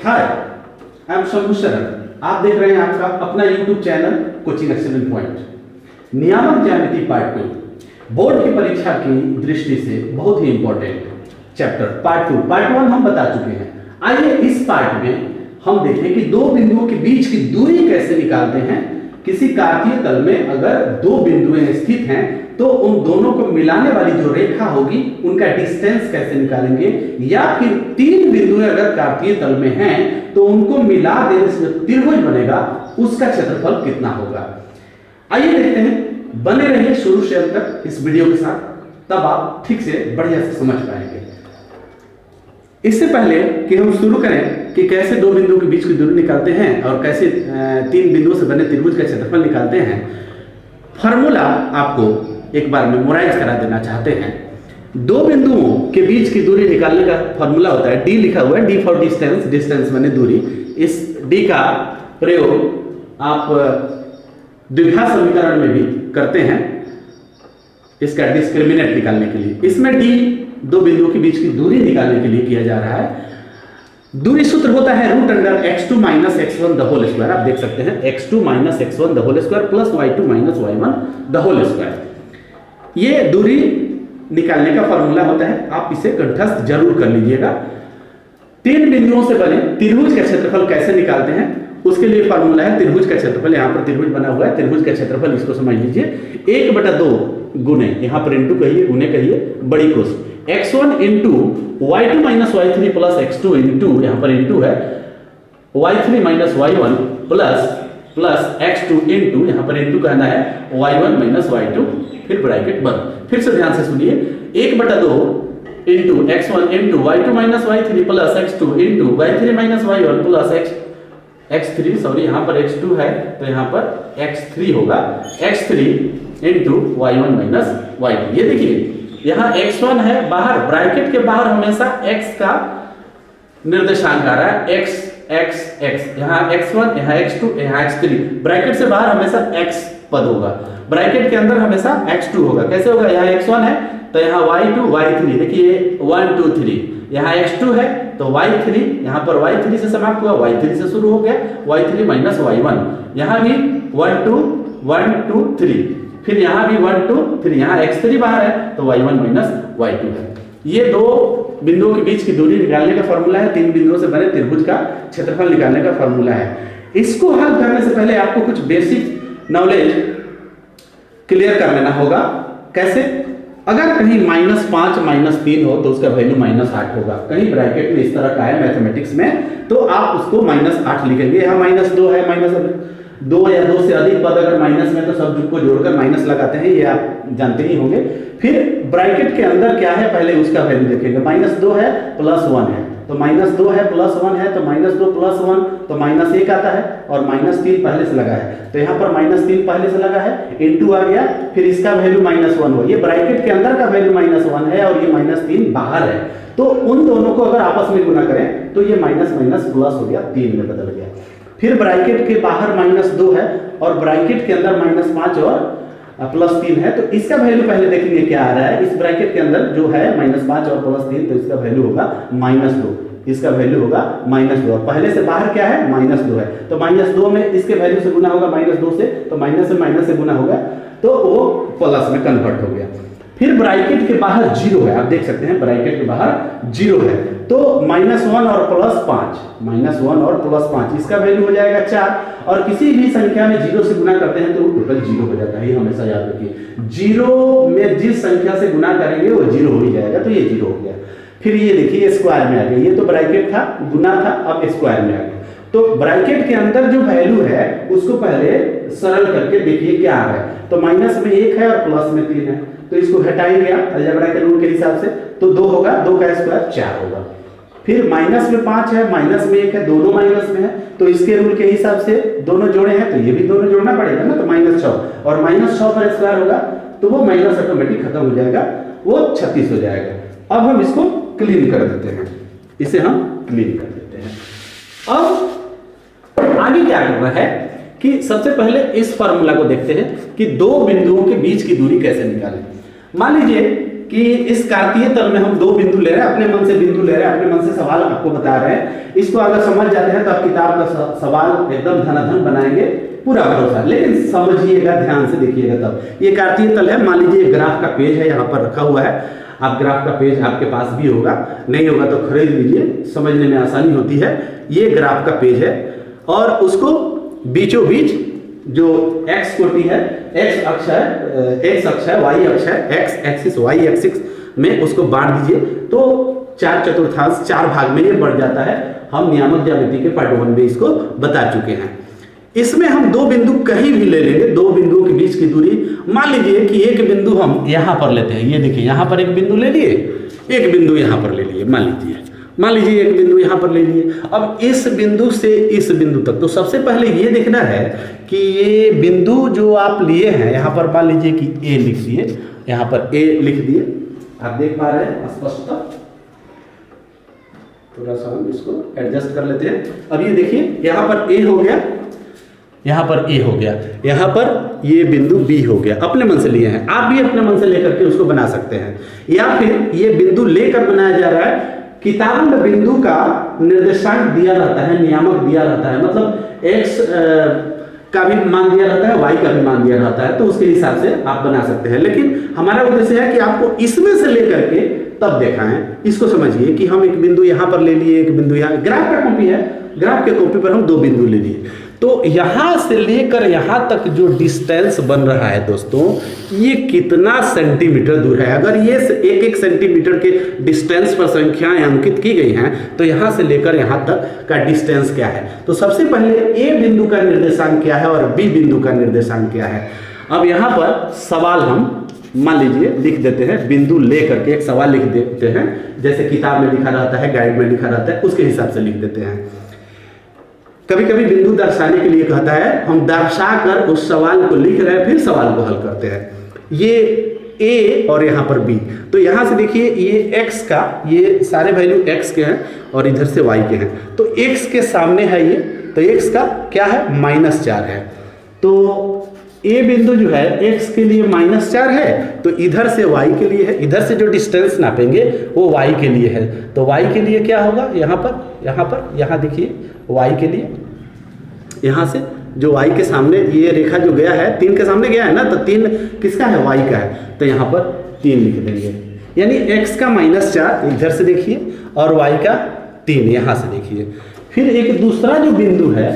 Hi, I am Shambhu शरण। आप देख रहे हैं आपका अपना YouTube channel coaching excellent point. नियामक ज्यामिति पार्ट 2 बोर्ड की परीक्षा की दृष्टि से बहुत ही इंपॉर्टेंट चैप्टर पार्ट 1 हम बता चुके हैं। आइए इस पार्ट में हम देखें कि दो बिंदुओं के बीच की दूरी कैसे निकालते हैं। किसी कार्तीय तल में अगर दो बिंदुएं स्थित हैं तो उन दोनों को मिलाने वाली जो रेखा होगी उनका डिस्टेंस कैसे निकालेंगे, या फिर तीन बिंदुएं अगर कार्तीय तल में हैं तो उनको मिला देने से त्रिभुज बनेगा उसका क्षेत्रफल कितना होगा। आइए देखते हैं, बने रहिए शुरू से अंत तक इस वीडियो के साथ, तब आप ठीक से बढ़िया से समझ पाएंगे। इससे पहले कि हम शुरू करें कि कैसे दो बिंदुओं के बीच की दूरी निकालते हैं और कैसे तीन बिंदुओं से बने त्रिभुज का क्षेत्रफल निकालते हैं, फार्मूला आपको एक बार मेमोराइज करा देना चाहते हैं। दो बिंदुओं के बीच की दूरी निकालने का फार्मूला होता है, डी लिखा हुआ है, डी फॉर डिस्टेंस, डिस्टेंस माने दूरी। इस डी का प्रयोग आप द्विघात समीकरण में भी करते हैं इसका डिस्क्रिमिनेंट निकालने के लिए। इसमें डी दो बिंदुओं के बीच की दूरी निकालने के लिए किया जा रहा है। दूरी सूत्र होता है √under x2 - x1 the whole square. आप देख सकते हैं x2 - x1 the whole square plus y2 - y1 the whole square. ये दूरी निकालने का फॉर्मूला होता है, आप इसे कंठस्थ जरूर कर लीजिएगा। तीन बिंदुओं से बने त्रिभुज का क्षेत्रफल कैसे निकालते हैं उसके लिए फॉर्मूला है त्रिभुज का क्षेत्रफल। यहाँ पर त्रिभुज बना हुआ है, त्रिभुज का क्षेत्रफल इसको समझ लीजिए 1/2 गुने, यहाँ पर इंटू कहिए, गुने कहिए, बड़ी कोस x1 into y2 - y3 plus x2 into, यहाँ पर इंटू है, y3 - y1 plus x2 into, यहाँ पर इंटू कहना है, y1 - y2, फिर ब्रैकेट बंद। फिर से ध्यान से सुनिए, 1/2 into x1 into y2 - y3 plus x2 into y3 - y1 plus x3, sorry यहाँ पर x2 है तो यहाँ पर x3 होगा, x3 इंटू y1 - y2। ये देखिए यहाँ x1 है, बाहर ब्रैकेट के बाहर हमेशा x का निर्देशांक आ रहा है, x, यहाँ x1, यहाँ x2, यहाँ x3। ब्रैकेट से बाहर हमेशा x पद होगा, ब्रैकेट के अंदर हमेशा x2 होगा। कैसे होगा, यहाँ x1 है तो यहाँ y2, y3, देखिए 1 2 3, यहाँ x2 है तो y3, यहाँ पर y3 से समाप्त हुआ, y3 से शुरू हो गया, y3 - y1, यहाँ भी 1 2 3, फिर यहाँ भी 1 2 3, यहाँ x3 बाहर है तो y1 - y2 है। ये दो बिंदुओं के बीच की दूरी निकालने का फॉर्मूला है, तीन बिंदुओं से बने त्रिभुज का क्षेत्रफल निकालने का फॉर्मूला है। इसको हल करने से पहले आपको कुछ बेसिक नॉलेज क्लियर कर लेना होगा। कैसे, अगर कहीं -5 - 3 हो तो उसका वैल्यू -8 होगा। कहीं ब्रैकेट में इस तरह का है मैथमेटिक्स में तो आप उसको -8 लिखेंगे। यहाँ -2 है, -2 या 2 से अधिक पद अगर माइनस में तो सब को जोड़कर माइनस लगाते हैं, ये आप जानते ही होंगे। फिर ब्रैकेट के अंदर क्या है पहले उसका वैल्यू देखेंगे। -2 है +1 है तो -2 है +1 है तो -2 + 1 तो -1 आता है, और -3 पहले से लगा है तो यहाँ पर -3 पहले से लगा है, इनटू आ गया, फिर इसका वैल्यू -1 हो। ये ब्रैकेट के अंदर का वैल्यू -1 है और ये -3 बाहर है, तो उन दोनों को अगर आपस में गुना करें तो ये माइनस प्लस हो गया, 3 में बदल गया। फिर ब्रैकेट के बाहर -2 है और ब्रैकेट के अंदर -5 और +3 है, तो इसका वैल्यू पहले देखेंगे क्या आ रहा है। इस ब्रैकेट के अंदर जो है -5 और +3 तो इसका वैल्यू होगा -2, इसका वैल्यू होगा -2, और पहले से बाहर क्या है, -2 है तो -2 में इसके वैल्यू से गुना होगा -2 से, तो माइनस से गुना होगा तो वो प्लस में कन्वर्ट हो गया। फिर ब्रैकेट के बाहर 0 है, आप देख सकते हैं ब्रैकेट के बाहर 0 है तो -1 और +5, इसका वैल्यू हो जाएगा 4, और किसी भी संख्या में 0 से गुना करते हैं तो वो टोटल 0 हो जाता है, ये हमेशा याद रखिए। 0 में जिस संख्या से गुना करेंगे वो 0 हो ही जाएगा, तो ये 0 हो गया। फिर ये देखिए स्क्वायर में आ गया, ये तो ब्रैकेट था, गुना था, अब स्क्वायर में आ गया। तो ब्रैकेट के अंदर जो वैल्यू है उसको पहले सरल करके देखिए क्या आ रहा है, तो माइनस में 1 है और प्लस में 3 है, तो इसको हटाएंगे आप अलजेब्रा के रूल के हिसाब से, तो 2 होगा, 2 का स्क्वायर 4 होगा। फिर माइनस में 5 है, माइनस में 1 है, दोनों माइनस में है, तो इसके रूल के हिसाब से दोनों जोड़े हैं तो ये भी दोनों जोड़ना पड़ेगा ना, तो -6 और -6 पर स्क्वायर होगा तो वो माइनस ऑटोमेटिक खत्म हो जाएगा, वो 36 हो जाएगा। अब हम इसको क्लीन कर देते हैं, इसे हम क्लीन कर देते हैं। अब आगे क्या करना है कि सबसे पहले इस फार्मूला को देखते हैं कि दो बिंदुओं के बीच की दूरी कैसे निकालें। मान लीजिए कि इस कार्तीय तल में हम दो बिंदु ले रहे हैं, अपने मन से बिंदु ले रहे हैं, अपने मन से सवाल आपको बता रहे हैं। इसको अगर समझ जाते हैं तो आप किताब का सवाल एकदम धनाधन बनाएंगे, पूरा भरोसा। लेकिन समझिएगा, ध्यान से देखिएगा तब। ये कार्तीय तल है, मान लीजिए ग्राफ का पेज है यहाँ पर रखा हुआ है। आप ग्राफ का पेज आपके पास भी होगा, नहीं होगा तो खरीद लीजिए, समझने में आसानी होती है। ये ग्राफ का पेज है और उसको बीचों बीच जो x कोटि है, x अक्ष है, y अक्ष है, x एक्सिस y एक्सिस में उसको बांट दीजिए तो 4/4 4 भाग में ये बढ़ जाता है। हम नियामक ज्यामिति के पार्ट 1 में इसको बता चुके हैं। इसमें हम दो बिंदु कहीं भी ले लेंगे, दो बिंदुओं के बीच की दूरी, मान लीजिए कि एक बिंदु हम यहाँ पर लेते हैं। ये देखिए यहाँ पर एक बिंदु ले लिए, एक बिंदु यहाँ पर ले लिए, मान लीजिए एक बिंदु यहाँ पर ले लिए। अब इस बिंदु से इस बिंदु तक, तो सबसे पहले ये देखना है कि ये बिंदु जो आप लिए हैं, यहाँ पर मान लीजिए कि ए लिख दिए, यहाँ पर ए लिख दिए, आप देख पा रहे हैं स्पष्टता। थोड़ा सा हम इसको एडजस्ट कर लेते हैं। अब ये देखिए यहाँ पर ए हो गया, यहाँ पर ए हो गया, यहाँ पर ये बिंदु बी हो गया। अपने मन से लिए हैं, आप भी अपने मन से लेकर के उसको बना सकते हैं, या फिर ये बिंदु लेकर बनाया जा रहा है। किताब में बिंदु का निर्देशांक दिया रहता है, नियामक दिया रहता है, मतलब x का भी मान दिया रहता है, y का भी मान दिया रहता है, तो उसके हिसाब से आप बना सकते हैं। लेकिन हमारा उद्देश्य है कि आपको इसमें से लेकर के तब दिखाएं। इसको समझिए कि हम एक बिंदु यहाँ पर ले लिए, एक बिंदु यहाँ, ग्राफ का कॉपी है, ग्राफ के कॉपी पर हम दो बिंदु ले लिए, तो यहाँ से लेकर यहाँ तक जो डिस्टेंस बन रहा है दोस्तों, ये कितना सेंटीमीटर दूर है। अगर ये एक एक सेंटीमीटर के डिस्टेंस पर संख्याएं अंकित की गई हैं, तो यहाँ से लेकर यहाँ तक का डिस्टेंस क्या है। तो सबसे पहले ए बिंदु का निर्देशांक क्या है और बी बिंदु का निर्देशांक क्या है। अब यहाँ पर सवाल हम मान लीजिए लिख देते हैं, बिंदु ले करके एक सवाल लिख देते हैं, जैसे किताब में लिखा रहता है, गाइड में लिखा रहता है, उसके हिसाब से लिख देते हैं। कभी कभी बिंदु दर्शाने के लिए कहता है, हम दर्शा कर उस सवाल को लिख रहे हैं, फिर सवाल को हल करते हैं। ये ए और यहाँ पर बी, तो यहाँ से देखिए ये x का, ये सारे वैल्यू x के हैं और इधर से y के हैं, तो x के सामने है ये, तो x का क्या है, -4 है। तो ए बिंदु जो है x के लिए -4 है, तो इधर से y के लिए है, इधर से जो डिस्टेंस नापेंगे वो y के लिए है, तो y के लिए क्या होगा, यहाँ देखिए y के लिए, यहाँ से जो y के सामने ये रेखा जो गया है, 3 के सामने गया है ना, तो 3 किसका है, y का है, तो यहाँ पर 3 लिख देंगे। यानी x का -4 इधर से देखिए और y का 3 यहाँ से देखिए। फिर एक दूसरा जो बिंदु है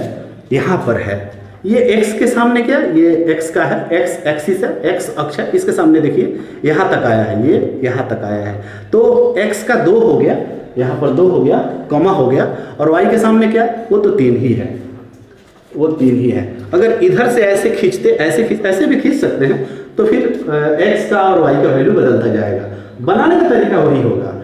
यहाँ पर है, ये x के सामने क्या, ये x का है, x एक्सिस है, x अक्ष है, इसके सामने देखिए यहाँ तक आया है, ये यहाँ तक आया है, तो x का 2 हो गया, यहाँ पर 2 हो गया, कॉमा हो गया, और y के सामने क्या, वो तो 3 ही है, वो 3 ही है। अगर इधर से ऐसे खींचते, ऐसे भी खींच सकते हैं, तो फिर x का और y का वैल्यू बदलता जाएगा। बनाने का तरीका वही होगा,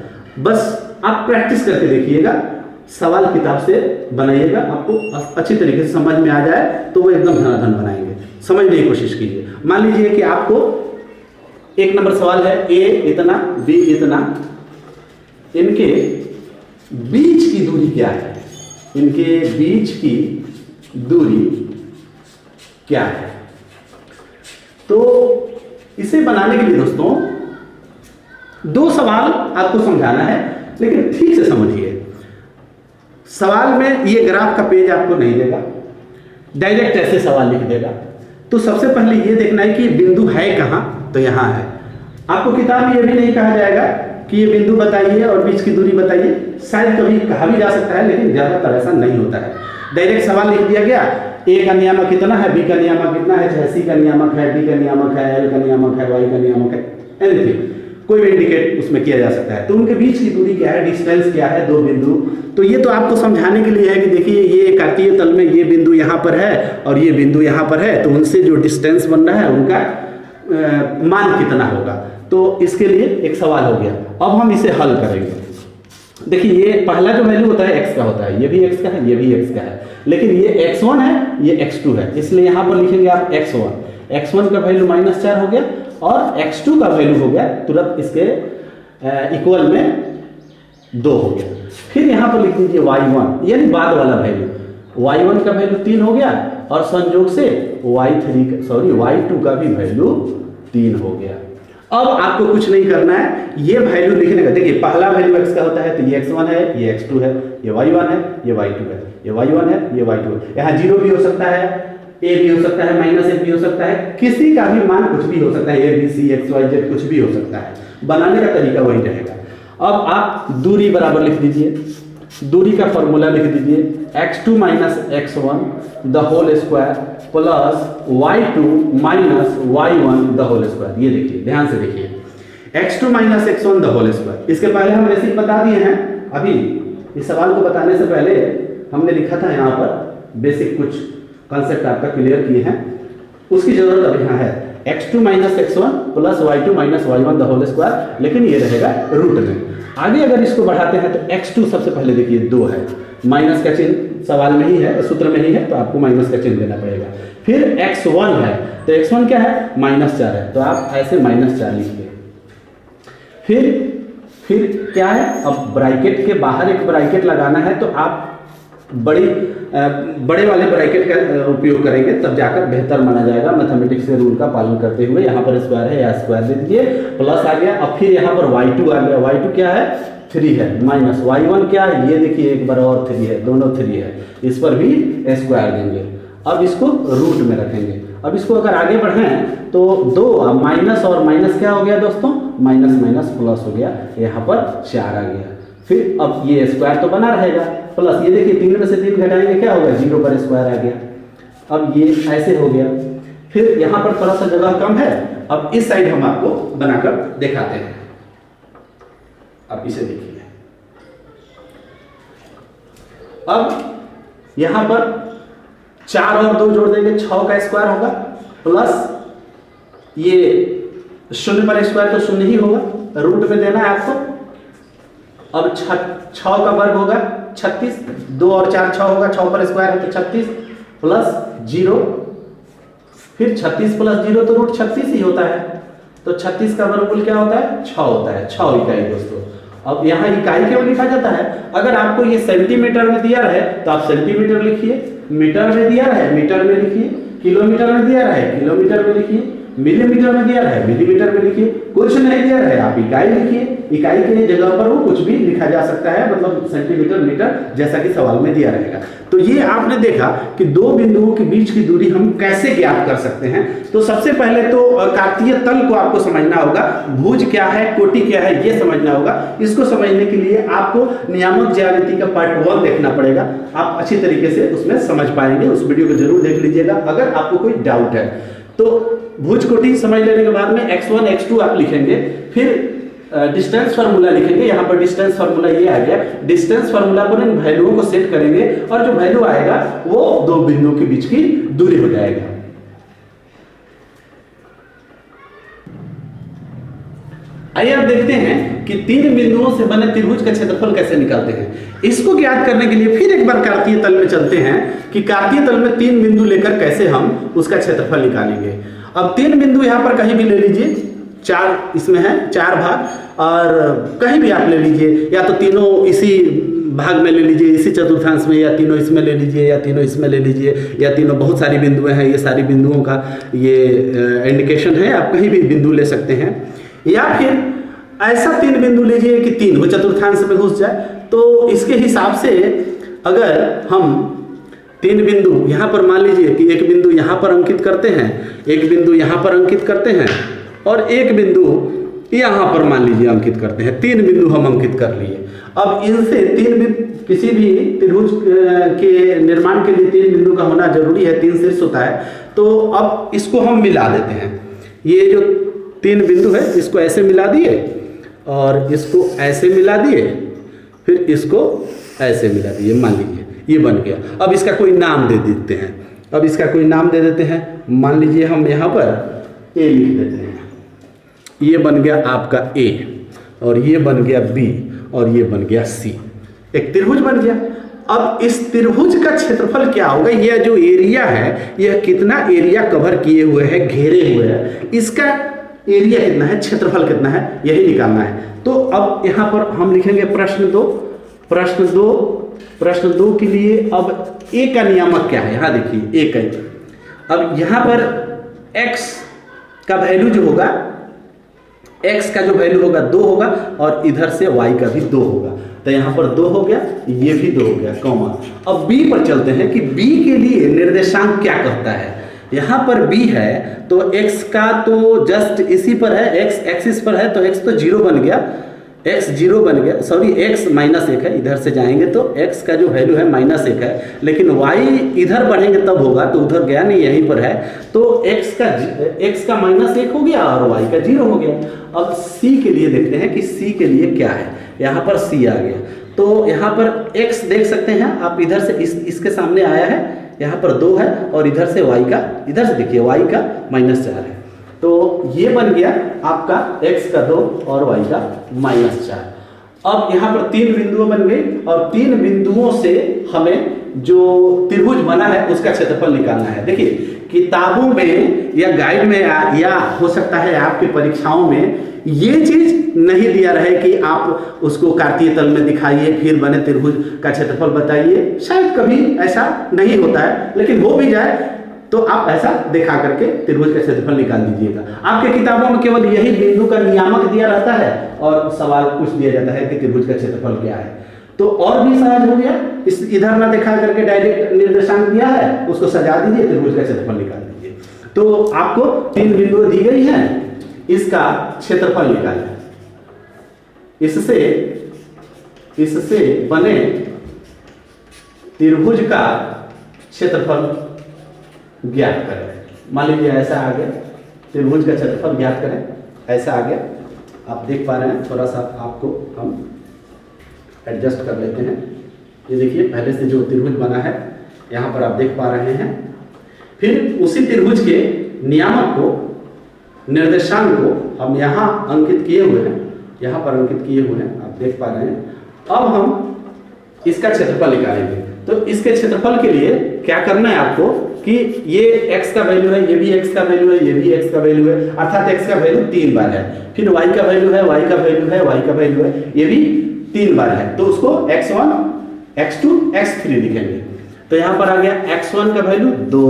बस आप प्रैक्टिस करके देखिएगा, सवाल किताब से बनाइएगा, आपको अच्छी तरीके से समझ में आ जाए तो वो एकदम धनाधन बनाएंगे। समझने की कोशिश कीजिए। मान लीजिए कि आपको 1 नंबर सवाल है, a इतना, b इतना, इनके बीच की दूरी क्या है, इनके बीच की दूरी क्या है। तो इसे बनाने के लिए दोस्तों 2 सवाल आपको समझाना है, लेकिन ठीक से समझिए। सवाल में ये ग्राफ का पेज आपको नहीं देगा, डायरेक्ट ऐसे सवाल लिख देगा। तो सबसे पहले ये देखना है कि बिंदु है कहाँ, तो यहाँ है। आपको किताब में ये भी नहीं कहा जाएगा कि ये बिंदु बताइए और बीच की दूरी बताइए, शायद कभी कहा भी जा सकता है, लेकिन ज़्यादातर ऐसा नहीं होता है। डायरेक्ट सवाल लिख दिया गया, ए का नियामक कितना है, बी का नियामक कितना है, चाहे सी का नियामक है, डी का नियामक है, एल का नियामक है, वाई का नियामक है, एनीथिंग, कोई भी इंडिकेट उसमें किया जा सकता है। तो उनके बीच की दूरी क्या है, डिस्टेंस क्या है, 2 बिंदु। तो ये तो आपको समझाने के लिए है कि देखिए ये कार्तीय तल में ये बिंदु यहाँ पर है और ये बिंदु यहाँ पर है, तो उनसे जो डिस्टेंस बन रहा है उनका मान कितना होगा। तो इसके लिए एक सवाल हो गया। अब हम इसे हल करेंगे। देखिए ये पहला जो वैल्यू होता है x का होता है, ये भी x का है, ये भी x का है, लेकिन ये x1 है, ये x2 है, इसलिए यहाँ पर लिखेंगे आप x1 का वैल्यू -4 हो गया और x2 का वैल्यू हो गया तुरंत इसके इक्वल में 2 हो गया। फिर यहाँ पर लिख दीजिए y1, यानी बाद वाला वैल्यू, y1 का वैल्यू 3 हो गया और संयोग से y2 का भी वैल्यू 3 हो गया। अब आपको कुछ नहीं करना है, ये वैल्यू लिखने का। देखिए पहला वैल्यू x का होता है तो ये x1 है, ये x2 है, ये y1 है, ये y2 है, ये y1 है, ये y2 है। यहाँ 0 भी हो सकता है, a भी हो सकता है, -a भी हो सकता है, किसी का भी मान कुछ भी हो सकता है, a b c x y z कुछ भी हो सकता है। बनाने का तरीका वही रहेगा। अब आप दूरी बराबर लिख दीजिए, दूरी का फॉर्मूला लिख दीजिए, x2 - x1 the whole square plus y2 - y1 the whole square. ये देखिए, ध्यान से देखिए, x2 - x1 the whole square. इसके पहले हम बेसिक बता दिए हैं। अभी इस सवाल को बताने से पहले हमने लिखा था यहाँ पर बेसिक कुछ कॉन्सेप्ट आपका क्लियर किए हैं, उसकी जरूरत अब यहाँ है। x2 - x1 plus y2 - y1 the whole square, लेकिन ये रहेगा रूट में। आगे अगर इसको बढ़ाते हैं तो x2 सबसे पहले देखिए 2 है, माइनस का चिन्ह सवाल में ही है, सूत्र में ही है, तो आपको माइनस का चिन्ह देना पड़ेगा। फिर x1 है, तो x1 क्या है, -4 है, तो आप ऐसे -4 लिखिए। फिर क्या है, अब ब्रैकेट के बाहर एक ब्रैकेट लगाना है, तो आप बड़े वाले ब्रैकेट का उपयोग करेंगे, तब जाकर बेहतर माना जाएगा। मैथमेटिक्स के रूल का पालन करते हुए यहाँ पर स्क्वायर है या स्क्वायर दे दीजिए, प्लस आ गया। अब फिर यहाँ पर y2 आ गया, y2 क्या है, 3 है, माइनस y1 क्या है, ये देखिए एक बार और 3 है, दोनों 3 है, इस पर भी स्क्वायर देंगे। अब इसको रूट में रखेंगे। अब इसको अगर आगे बढ़ाएं तो 2 माइनस और माइनस क्या हो गया दोस्तों, माइनस प्लस हो गया, यहाँ पर 4 आ गया। फिर अब ये स्क्वायर तो बना रहेगा, प्लस ये देखिए 3 में से 3 घटाएंगे क्या होगा, 0 पर स्क्वायर आ गया। अब ये ऐसे हो गया। फिर यहाँ पर थोड़ा सा जगह कम है, अब इस साइड हम आपको बनाकर दिखाते हैं। अब इसे देखिए, अब यहाँ पर 4 और 2 जोड़ देंगे, 6 का स्क्वायर होगा, प्लस ये 0 पर स्क्वायर तो 0 ही होगा, रूट में देना है आपको। अब 6 का वर्ग होगा 36, 2 और 4 6 होगा, 6 पर स्क्वायर है तो 36 प्लस 0, फिर 36 प्लस 0 तो रूट 36 ही होता है, तो 36 का वर्गमूल क्या होता है, 6 होता है, 6 इकाई दोस्तों। अब यहाँ इकाई क्यों लिखा जाता है, अगर आपको ये सेंटीमीटर में दिया रहे तो आप सेंटीमीटर लिखिए, मीटर में दिया रहे मीटर में लिखिए, किलोमीटर में दिया रहे किलोमीटर में लिखिए, मिलीमीटर में दिया रहे मिलीमीटर में लिखिए, कुछ नहीं दिया रहे आप इकाई लिखिए। इकाई के जगह पर वो कुछ भी लिखा जा सकता है, मतलब सेंटीमीटर मीटर जैसा कि सवाल में दिया रहेगा। तो ये आपने देखा कि दो बिंदुओं के बीच की दूरी हम कैसे ज्ञात कर सकते हैं। तो सबसे पहले तो कार्तीय तल को आपको समझना होगा, भुज क्या है, कोटि क्या है, ये समझना होगा। इसको समझने के लिए आपको नियामक ज्यामिति का पार्ट 1 देखना पड़ेगा, आप अच्छी तरीके से उसमें समझ पाएंगे। उस वीडियो को जरूर देख लीजिएगा अगर आपको कोई डाउट है। तो भुज कोटि समझ लेने के बाद में x1 x2 आप लिखेंगे, फिर डिस्टेंस फार्मूला लिखेंगे। यहाँ पर डिस्टेंस फार्मूला ये आ गया, डिस्टेंस फार्मूला पर इन वैल्यूओं को सेट करेंगे और जो वैल्यू आएगा वो दो बिंदुओं के बीच की दूरी हो जाएगा। आइए अब देखते हैं कि 3 बिंदुओं से बने त्रिभुज का क्षेत्रफल कैसे निकालते हैं। इसको ज्ञात करने के लिए फिर एक बार कार्तीय तल में चलते हैं कि कार्तीय तल में 3 बिंदु लेकर कैसे हम उसका क्षेत्रफल निकालेंगे। अब 3 बिंदु यहाँ पर कहीं भी ले लीजिए, 4 इसमें है, 4 भाग, और कहीं भी आप ले लीजिए, या तो तीनों इसी भाग में ले लीजिए, इसी चतुर्थांश में, या तीनों इसमें ले लीजिए, या तीनों इसमें ले लीजिए, या तीनों बहुत सारी बिंदुएं हैं, ये सारी बिंदुओं का ये इंडिकेशन है, आप कहीं भी बिंदु ले सकते हैं। या फिर ऐसा 3 बिंदु लीजिए कि 3 वो चतुर्थांश में घुस जाए। तो इसके हिसाब से अगर हम 3 बिंदु यहाँ पर मान लीजिए कि एक बिंदु यहाँ पर अंकित करते हैं, एक बिंदु यहाँ पर अंकित करते हैं, और एक बिंदु यहाँ पर मान लीजिए अंकित करते हैं। 3 बिंदु हम अंकित कर लिए। अब इनसे 3 बिंदु, किसी भी त्रिभुज के निर्माण के लिए 3 बिंदु का होना जरूरी है, 3 शीर्ष होता है। तो अब इसको हम मिला देते हैं, ये जो 3 बिंदु है इसको ऐसे मिला दिए और इसको ऐसे मिला दिए, फिर इसको ऐसे मिला दिए, मान लीजिए ये बन गया। अब इसका कोई नाम दे देते हैं, अब इसका कोई नाम दे देते हैं, मान लीजिए हम यहाँ पर ए लिख देते हैं, ये बन गया आपका ए, और ये बन गया बी, और ये बन गया सी, एक त्रिभुज बन गया। अब इस त्रिभुज का क्षेत्रफल क्या होगा, यह जो एरिया है यह कितना एरिया कवर किए हुए है, घेरे हुए है, इसका एरिया कितना है, क्षेत्रफल कितना है, यही निकालना है। तो अब यहाँ पर हम लिखेंगे प्रश्न 2। प्रश्न 2 के लिए अब ए का नियामक क्या है, यहाँ देखिए ए का। अब यहाँ पर x का वैल्यू जो होगा x का जो वैल्यू होगा 2 होगा और इधर से y का भी 2 होगा। तो यहाँ पर 2 हो गया, ये भी 2 हो गया, कॉमा। अब b पर चलते हैं कि b के लिए निर्देशांक क्या कहता है। यहाँ पर b है तो x का तो जस्ट इसी पर है, x एक्सिस पर है तो x तो 0 बन गया, x 0 बन गया, सॉरी x -1 है, इधर से जाएंगे तो x का जो वैल्यू है -1 है, लेकिन y इधर बढ़ेंगे तब होगा, तो उधर गया नहीं, यहीं पर है, तो x का -1 हो गया और y का 0 हो गया। अब c के लिए देखते हैं कि c के लिए क्या है। यहाँ पर c आ गया, तो यहाँ पर x देख सकते हैं आप, इधर से इसके सामने आया है, यहाँ पर 2 है और इधर से y का, इधर से देखिए y का -4 है, तो ये बन गया आपका x का 2 और y का -4। अब यहाँ पर 3 बिंदुओं बन गई और 3 बिंदुओं से हमें जो त्रिभुज बना है उसका क्षेत्रफल निकालना है। देखिए किताबों में या गाइड में या हो सकता है आपकी परीक्षाओं में ये चीज नहीं दिया रहे कि आप उसको कार्तीय तल में दिखाइए फिर बने त्रिभुज का क्षेत्रफल बताइए, शायद कभी ऐसा नहीं होता है, लेकिन हो भी जाए तो आप ऐसा दिखा करके त्रिभुज का क्षेत्रफल निकाल दीजिएगा। आपके किताबों में केवल यही बिंदु का नियामक दिया रहता है और सवाल पूछ दिया जाता है कि त्रिभुज का क्षेत्रफल क्या है, तो और भी सहज हो गया। इस इधर ना दिखा करके डायरेक्ट निर्देशांक दिया है, उसको सजा दीजिए, त्रिभुज का क्षेत्रफल निकाल दीजिए। तो आपको 3 बिंदु दी गई है, इसका क्षेत्रफल निकालना है। इससे बने त्रिभुज का क्षेत्रफल ज्ञात करें। मान लीजिए ऐसा आ गया, त्रिभुज का क्षेत्रफल ज्ञात करें, ऐसा आ गया, आप देख पा रहे हैं, थोड़ा सा आपको हम एडजस्ट कर लेते हैं। ये देखिए पहले से जो त्रिभुज बना है यहाँ पर आप देख पा रहे हैं। फिर उसी त्रिभुज के नियामक को, निर्देशांक को हम यहाँ अंकित किए हुए हैं, यहाँ पर अंकित किए हुए हैं, आप देख पा रहे हैं। अब हम इसका क्षेत्रफल निकालेंगे, तो इसके क्षेत्रफल के लिए क्या करना है आपको कि ये x का वैल्यू है, ये भी x का वैल्यू है, ये भी x का वैल्यू है, अर्थात x का वैल्यू 3 बार है, फिर y का वैल्यू है, y का वैल्यू है, y का वैल्यू है, ये भी 3 बार है, तो उसको x1, x2, x3 लिखेंगे। तो यहाँ पर आ गया x1 का वैल्यू 2,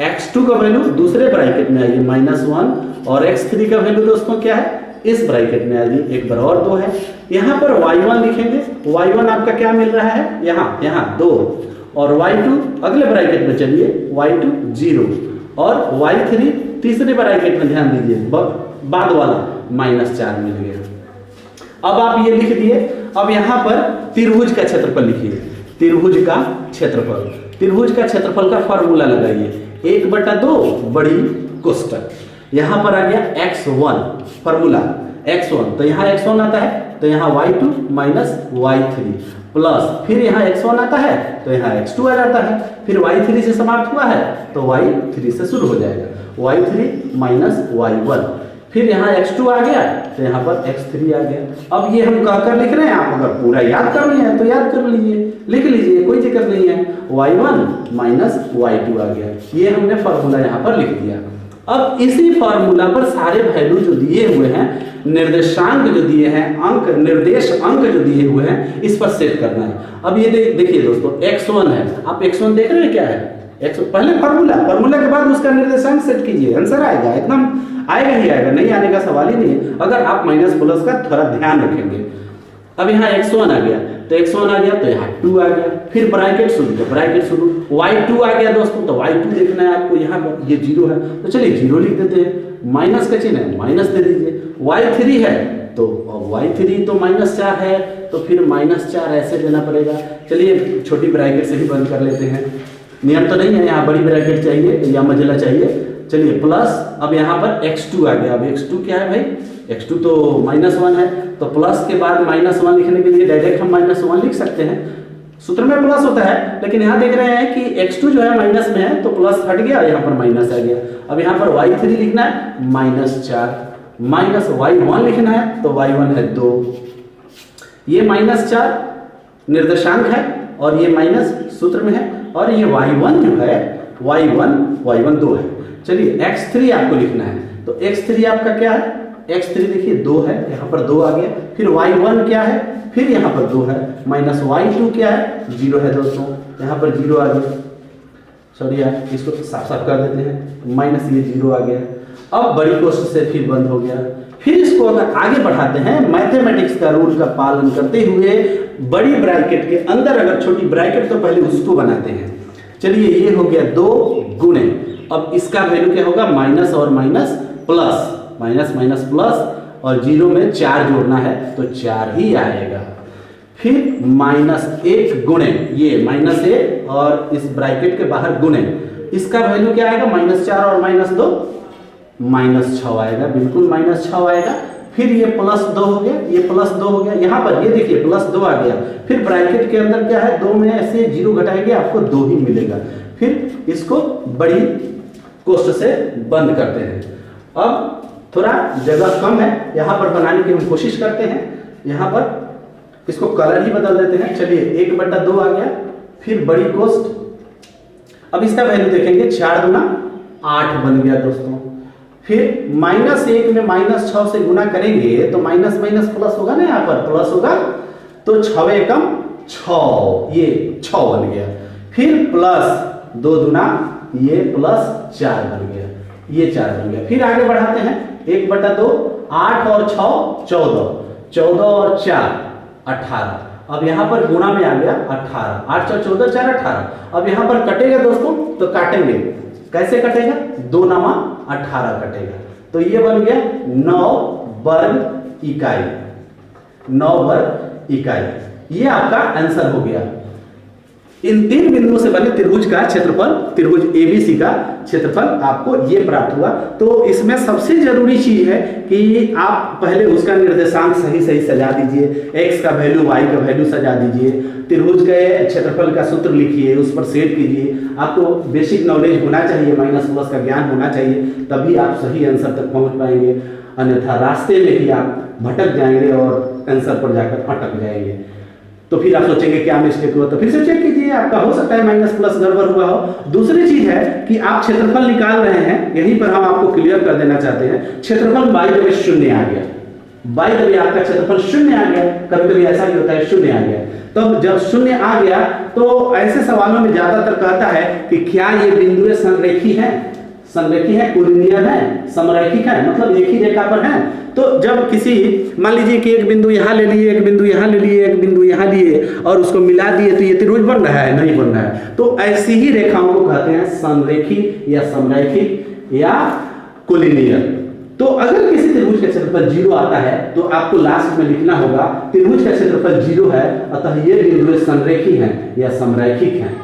x2 का वैल्यू दूसरे ब्रैकेट में आइए -1 और x3 का वैल्यू दोस्तों क्या है, इस ब्रैकेट में आइए एक बार और 2 है। यहाँ पर y1 लिखेंगे, y1 आपका क्या मिल रहा है, यहाँ 2 और y2 अगले ब्रैकेट में चलिए, y2 0 और y3 तीसरे ब्रैकेट में ध्यान दीजिए, बाद वाला -4 मिल गया। अब आप ये लिख दिए। अब यहाँ पर त्रिभुज का क्षेत्रफल लिखिए, त्रिभुज का क्षेत्रफल, त्रिभुज का क्षेत्रफल का फॉर्मूला लगाइए, 1/2 बड़ी कोष्टक, यहाँ पर आ गया x1 फॉर्मूला, x1 तो यहाँ x1 आता है, तो यहाँ y2 y3 प्लस, फिर यहाँ x1 आता है तो यहाँ x2 आ जाता है, फिर y3 से समाप्त हुआ है तो y3 से शुरू हो जाएगा, y3 y1, फिर यहाँ x2 आ गया तो यहाँ पर x3 आ गया। अब ये हम कहकर लिख रहे हैं, आप अगर पूरा याद करनी है तो याद कर लीजिए, लिख लीजिए, कोई दिक्कत नहीं है, y1 y2 आ गया, ये हमने फॉर्मूला यहाँ पर लिख दिया। अब इसी फॉर्मूला पर सारे वैल्यू जो दिए हुए हैं, निर्देशांक जो दिए हैं, अंक निर्देश अंक जो दिए हुए हैं, इस पर सेट करना है। अब ये देखिए दोस्तों x1 है, आप x1 देख रहे हैं क्या है, पहले फॉर्मूला के बाद उसका निर्देशांक सेट कीजिए, आंसर आएगा, एकदम आएगा ही आएगा, नहीं आने का सवाल ही नहीं है, अगर आप माइनस प्लस का थोड़ा ध्यान रखेंगे। अब यहाँ x1 आ गया तो x1 आ गया तो यहाँ 2 आ गया, फिर ब्रैकेट शुरू, तो ब्रैकेट शुरू, y2 आ गया दोस्तों, तो y2 देखना है आपको, यहाँ पर ये 0 है तो चलिए 0 लिख देते हैं, माइनस का चिन्ह है माइनस दे दीजिए, y3 है तो y3 तो -4 है तो फिर -4 ऐसे देना पड़ेगा। चलिए छोटी ब्रैकेट से ही बंद कर लेते हैं, नियम तो नहीं है, यहाँ बड़ी ब्रैकेट चाहिए या मझला चाहिए। चलिए प्लस, अब यहाँ पर x2 आ गया, अब x2 क्या है भाई, x2 तो -1 है, तो प्लस के बाद -1 लिखने के लिए डायरेक्ट हम -1 लिख सकते हैं, सूत्र में प्लस होता है, लेकिन यहाँ देख रहे हैं कि x2 जो है माइनस में है तो प्लस हट गया, यहाँ पर माइनस आ गया। अब यहाँ पर y3 लिखना है -4, माइनस y1 लिखना है तो y1 है 2, ये -4 निर्देशांक है और ये माइनस सूत्र में है, और ये y1 जो है y1 2 है। चलिए x3 आपको लिखना है, तो x3 आपका क्या है, x3 देखिए 2 है, यहाँ पर 2 आ गया, फिर y1 क्या है, फिर यहाँ पर 2 है, माइनस y2 क्या है, 0 है दोस्तों, यहाँ पर 0 आ गया, सॉरी यार इसको साफ साफ कर देते हैं, माइनस ये 0 आ गया। अब बड़ी कोष्टक से फिर बंद हो गया, फिर इसको अगर आगे बढ़ाते हैं, मैथमेटिक्स का रूल का पालन करते हुए बड़ी ब्रैकेट के अंदर अगर छोटी ब्रैकेट, तो पहले उसको बनाते हैं। चलिए, ये हो गया 2 गुणे, अब इसका वैल्यू क्या होगा, माइनस और minus plus, minus minus plus, और 0 में 4 जोड़ना है तो 4 ही आएगा। फिर -1 गुणे ये -1 और इस ब्रैकेट के बाहर गुणे, इसका वैल्यू क्या आएगा, -4 और -2 -6 आएगा, बिल्कुल -6 आएगा। फिर ये +2 हो गया, ये +2 हो गया, यहाँ पर ये देखिए +2 आ गया। फिर ब्रैकेट के अंदर क्या है, 2 में से 0 घटाएंगे आपको 2 ही मिलेगा। फिर इसको बड़ी कोष्ठ से बंद करते हैं। अब थोड़ा जगह कम है, यहाँ पर बनाने की हम कोशिश करते हैं। यहाँ पर इसको कलर ही बदल देते हैं। चलिए, 1/2 आ गया, फिर बड़ी कोष्ठ। अब इसका वैल्यू देखेंगे, 4 गुना 8 बन गया दोस्तों। फिर -1 में -6 से गुना करेंगे तो माइनस माइनस प्लस होगा ना, यहाँ पर प्लस होगा, तो 6 एकम 6, ये 6 बन गया। फिर +2 दुना, ये +4 बन गया, ये 4 बन गया। फिर आगे बढ़ाते हैं, 1/2, 8 और 6 14, 14 और 4 18। अब यहाँ पर गुणा में आ गया 18, 8 4 14 4 18। अब यहाँ पर कटेगा दोस्तों, तो काटेंगे, कैसे कटेगा, 2 नामा 18 कटेगा, तो ये बन गया 9 वर्ग इकाई, 9 वर्ग इकाई। ये आपका आंसर हो गया। इन 3 बिंदुओं से बने त्रिभुज का क्षेत्रफल, त्रिभुज एबीसी का क्षेत्रफल आपको ये प्राप्त हुआ। तो इसमें सबसे जरूरी चीज है कि आप पहले उसका निर्देशांक सही सही सजा दीजिए, x का वैल्यू y का वैल्यू सजा दीजिए, त्रिभुज के क्षेत्रफल का सूत्र लिखिए, उस पर सेट कीजिए। आपको बेसिक नॉलेज होना चाहिए, माइनस प्लस का ज्ञान होना चाहिए, तभी आप सही आंसर तक पहुंच पाएंगे। अन्यथा रास्ते में ही आप भटक जाएंगे और आंसर पर जाकर अटक जाएंगे। तो फिर आप सोचेंगे क्या मिस्टेक हुआ, तो फिर से चेक कीजिए, आपका हो सकता है माइनस प्लस गड़बड़ हुआ हो। दूसरी चीज है कि आप क्षेत्रफल निकाल रहे हैं, यहीं पर हम आपको क्लियर कर देना चाहते हैं। क्षेत्रफल बाई द वे 0 आ गया, बाई द वे आपका क्षेत्रफल 0 आ गया। कभी कभी ऐसा भी होता है 0 आ गया, तो जब 0 आ गया तो ऐसे सवालों में ज्यादातर कहता है कि क्या ये बिंदु संरेखी है, संरेखी है, कोलिनियर है, समरैखिक है, मतलब एक ही रेखा पर है। तो जब किसी, मान लीजिए कि एक बिंदु यहाँ ले लिए, एक बिंदु यहाँ ले लिए, एक बिंदु यहाँ लिए और उसको मिला दिए, तो ये त्रिभुज बन रहा है, नहीं बन रहा है। तो ऐसी ही रेखाओं को कहते हैं संरेखी या समरैखिक या कोलिनियर। तो अगर किसी त्रिभुज का क्षेत्रफल 0 आता है तो आपको लास्ट में लिखना होगा त्रिभुज का क्षेत्रफल 0 है, अतः ये बिंदु संरेखी हैं या समरैखिक हैं।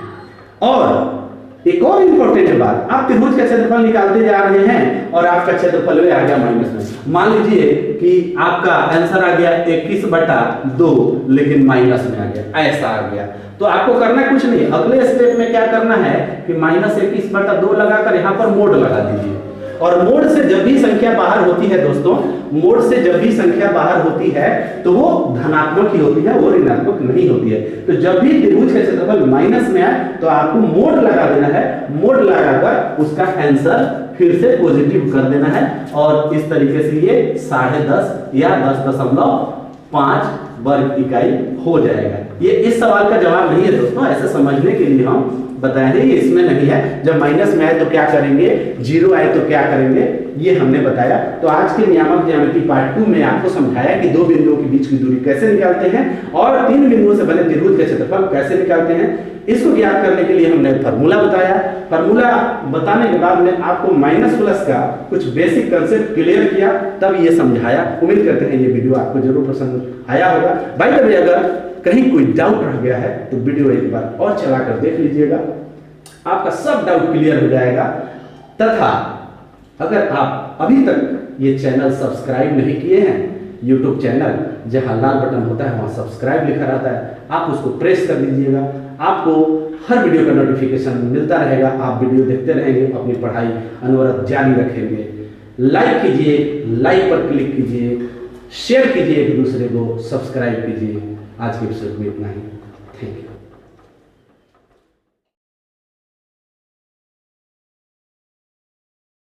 और एक और इंपॉर्टेंट बात, आप त्रिभुज का क्षेत्रफल निकालते जा रहे हैं और आपका क्षेत्रफल आ गया माइनस में। मान लीजिए कि आपका आंसर आ गया 21/2, लेकिन माइनस में आ गया, ऐसा आ गया, तो आपको करना कुछ नहीं। अगले स्टेप में क्या करना है कि -21/2 लगाकर यहाँ पर मोड लगा दीजिए। और मोड से जब भी संख्या बाहर होती है दोस्तों, मोड से जब भी संख्या बाहर होती है तो वो धनात्मक ही होती है, वो ऋणात्मक नहीं होती है। तो जब भी त्रिभुज का क्षेत्रफल माइनस में आए तो आपको मोड लगा देना है, मोड लगाकर उसका आंसर फिर से पॉजिटिव कर देना है। और इस तरीके से ये 10.5 या 10.5 वर्ग इकाई हो जाएगा। ये इस सवाल का जवाब नहीं है दोस्तों, ऐसे समझने के लिए हम बताया है, ये इसमें नहीं है। जब माइनस में आए तो क्या करेंगे, 0 आए तो क्या करेंगे, ये हमने बताया। तो आज के नियामक ज्यामिति पार्ट 2 में आपको समझाया कि 2 बिंदुओं के बीच की दूरी कैसे निकालते हैं और 3 बिंदुओं से बने त्रिभुज का क्षेत्रफल कैसे निकालते हैं। इसको ज्ञात करने के लिए हमने फार्मूला बताया। फार्मूला बताने के बाद में आपको माइनस प्लस का कुछ बेसिक कंसेप्ट क्लियर किया, तब ये समझाया। उम्मीद करते हैं ये वीडियो आपको जरूर पसंद आया होगा। बाय द वे, अगर कहीं कोई डाउट रह गया है तो वीडियो एक बार और चलाकर देख लीजिएगा, आपका सब डाउट क्लियर हो जाएगा। तथा अगर आप अभी तक ये चैनल सब्सक्राइब नहीं किए हैं, YouTube चैनल जहां लाल बटन होता है वहां सब्सक्राइब लिखा रहता है, आप उसको प्रेस कर दीजिएगा। आपको हर वीडियो का नोटिफिकेशन मिलता रहेगा, आप वीडियो देखते रहेंगे, अपनी पढ़ाई अनवरत जारी रखेंगे। लाइक कीजिए, लाइक पर क्लिक कीजिए, शेयर कीजिए एक दूसरे को, सब्सक्राइब कीजिए। आज के एपिसोड में इतना ही। Thank you.